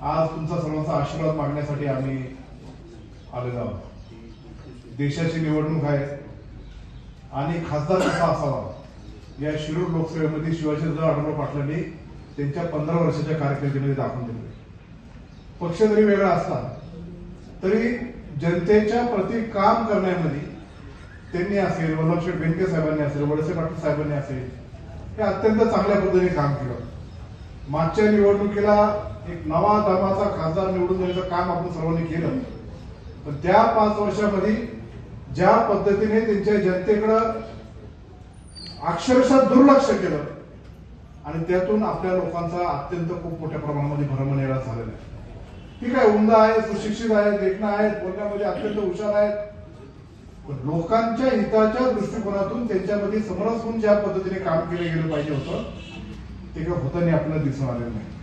आज तुमचा सर्वांचा आशीर्वाद मागण्यासाठी आम्ही आलेलो आहोत। देशाची निवडणूक आहे आणि खासदार कसा असावा या शिरूर लोकसभेमध्ये शिवाजीराव आढळराव पाटलांनी त्यांच्या 15 वर्षाच्या कारकिर्दीमध्ये दाखवून दिले। पक्ष जरी वेगळा असला तरी जनतेच्या प्रति काम करण्यामध्ये त्यांनी असेल, वल्लभशेठ बेनके साहेबांनी असेल, वळसे पाटील साहेबांनी असेल, हे अत्यंत चांगल्या पद्धतीने काम केलं। मागच्या निवडणुकीला एक नवा दमाचा खासदार निवडून देण्याचं काम आपण सर्वांनी केलं, पण त्या 5 वर्षामध्ये ज्या पद्धतीने त्यांच्या जनतेकडे अक्षरशः दुर्लक्ष केलं आणि त्यातून आपल्या लोकांचा अत्यंत खूप मोठ्या प्रमाणामध्ये भ्रम निर्माण झालेला आहे। ठीक आहे, उमदा आहे, सुशिक्षित आहेत, देखणा आहेत, बोलण्यामध्ये अत्यंत हुशार आहेत, पण लोकांच्या हिताच्या दृष्टिकोनातून त्यांच्यामध्ये समरस ज्या पद्धतीने काम केले गेलं पाहिजे होतं ते काही होताना आपल्याला दिसून आलेलं नाही।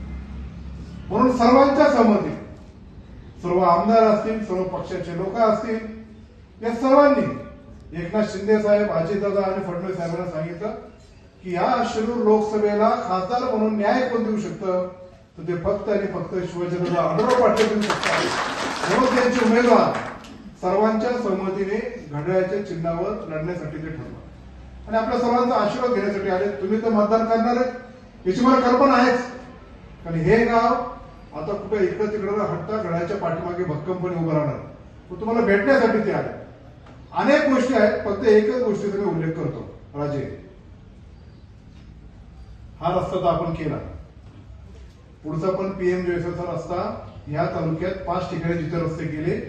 म्हणून सर्वांच्या सहमती, सर्व आमदार असतील, सर्व पक्षाचे लोक असतील, या सर्वांनी एकनाथ शिंदे साहेब, अजितदादा आणि फडणवीस साहेबांना सांगितलं की या शिरूर लोकसभेला खासदार म्हणून न्याय कोण देऊ शकतं, तर ते फक्त आणि फक्त शिवाजीराव आढळराव पाटील देऊ शकतात। म्हणून त्यांचे उमेदवार सर्वांच्या सहमतीने घड्याळाच्या चिन्हावर लढण्यासाठी ते ठरवलं आणि आपल्या सर्वांचा आशीर्वाद घेण्यासाठी आले। तुम्ही तर मतदान करणार आहे याची मला कल्पना आहेच, कारण हे गाव आता कुठे इकडं तिकडं हट्टा घड्याळाच्या पाठीमागे भक्कमपणे उभं राहणार, पण तुम्हाला भेटण्यासाठी ते आले। अनेक गोष्टी आहेत, फक्त एकच गोष्टीचा मी उल्लेख करतो। राजे, हा रस्ता तर आपण केला, पुढचा पण पीएमजीएसचा रस्ता या तालुक्यात 5 ठिकाणी जिथे रस्ते केले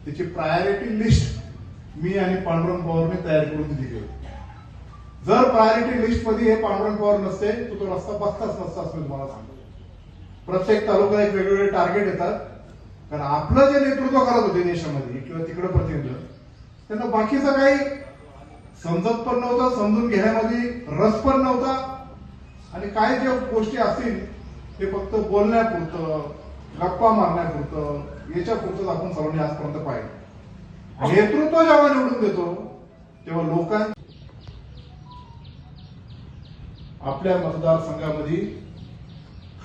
त्याची प्रायोरिटी लिस्ट मी आणि पांडुरंग पवारने तयार करून दिली होती। जर प्रायोरिटी लिस्ट मध्ये हे पांडुरंग पवार नसते तर तो रस्ता बसताच नसता असं मी तुम्हाला सांगतो। प्रत्येक तालुका एक वेगवेगळे टार्गेट येतात, कारण आपलं जे नेतृत्व करत होते देशामध्ये किंवा तिकडे प्रतिनिधी त्यांना बाकीचं काही समजत पण नव्हतं, समजून घेण्यामध्ये रस पण नव्हता आणि काय ज्या गोष्टी असतील ते फक्त बोलण्यापुरतं, गप्पा मारण्यापुरतं, याच्या पुरतं आपण सर्वांनी आजपर्यंत पाहिलं। नेतृत्व जेव्हा निवडून देतो तेव्हा लोकांना आपल्या मतदारसंघामध्ये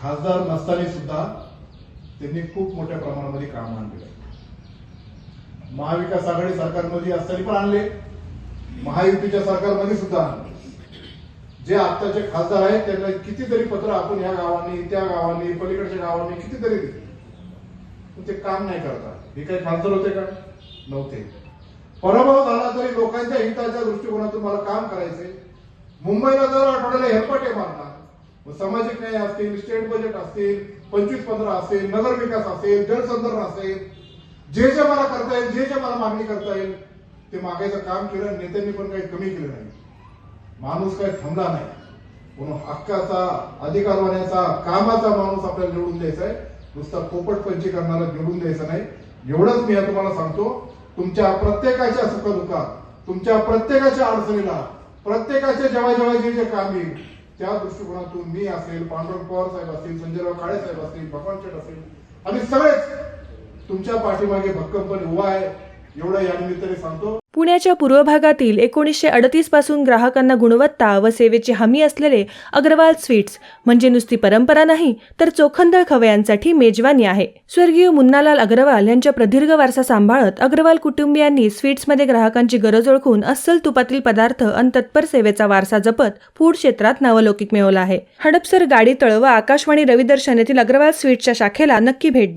खासदार नसताना सुद्धा त्यांनी खूप मोठ्या प्रमाणामध्ये काम आणले। महाविकास आघाडी सरकारमध्ये असताना पण आणले, महायुतीच्या सरकारमध्ये सुद्धा आणले। जे आताचे खासदार आहेत त्यांना कितीतरी पत्र आपण या गावांनी, त्या गावांनी, पलीकडच्या गावांनी कितीतरी दिले, पण ते काम नाही करतात। हे काही खासदार होते का? नव्हते। पराभव झाला तरी लोकांच्या हिताच्या दृष्टिकोनातून मला काम करायचे। मुंबईला जर आठवड्याला हेलपाटे मारणार, सामाजिक न्याय असतील, स्टेट बजेट असतील, 25-15 असेल, नगर विकास असेल, जलसंधारण असेल, जे जे मला करता येईल, जे जे मला मागणी करता येईल ते मागायचं काम केलं। नेत्यांनी पण काही कमी केलं नाही, माणूस काही थांबला नाही। म्हणून हक्काचा, अधिकारवाण्याचा, कामाचा माणूस आपल्याला निवडून द्यायचा आहे, नुसता पोपटपंची करणारा निवडून द्यायचा नाही। एवढंच मी तुम्हाला सांगतो, तुमच्या प्रत्येकाच्या सुखदुःखात, तुमच्या प्रत्येकाच्या अडचणीला, प्रत्येकाच्या जेव्हा जेव्हा जे जे काम येईल त्या दृष्टिकोनातून मी असेल, पांडुरंग पवार साहेब असतील, संजयराव काळे साहेब असतील, भगवान शेठ असेल, आम्ही सगळेच तुमच्या पाठीमागे भक्कमपणे उभा आहे, एवढं या निमित्ताने सांगतो। पुण्याच्या पूर्व भागातील 1938 पासून ग्राहकांना गुणवत्ता व सेवेची हमी असलेले अग्रवाल स्वीट्स म्हणजे नुसती परंपरा नाही तर चोखंदळ खवयांसाठी मेजवानी आहे। स्वर्गीय मुन्नालाल अग्रवाल यांच्या प्रदीर्घ वारसा सांभाळत अग्रवाल कुटुंबियांनी स्वीट्समध्ये ग्राहकांची गरज ओळखून अस्सल तुपातील पदार्थ आणि तत्पर सेवेचा वारसा जपत फूड क्षेत्रात नावलौकिक मिळवला आहे। हडपसर, गाडीतळ व आकाशवाणी रविदर्शन येथील अग्रवाल स्वीट्सच्या शाखेला नक्की भेट द्या।